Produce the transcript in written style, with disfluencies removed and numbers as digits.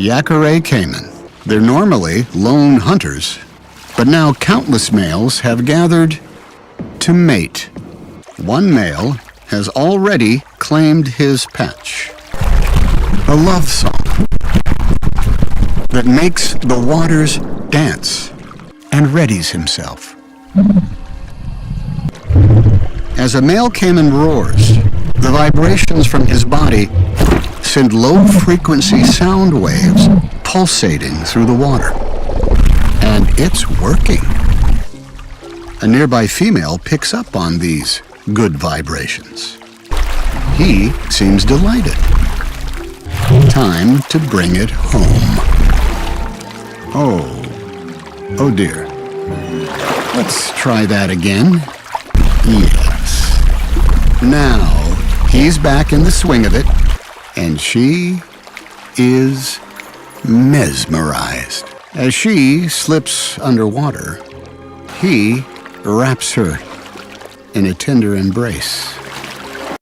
Yakare caiman. They're normally lone hunters, but now countless males have gathered to mate. One male has already claimed his patch. A love song that makes the waters dance and readies himself. As a male caiman roars, the vibrations from his body send low-frequency sound waves pulsating through the water. And it's working. A nearby female picks up on these good vibrations. He seems delighted. Time to bring it home. Oh dear. Let's try that again. Yes. Now, he's back in the swing of it, and she is mesmerized. As she slips underwater, he wraps her in a tender embrace.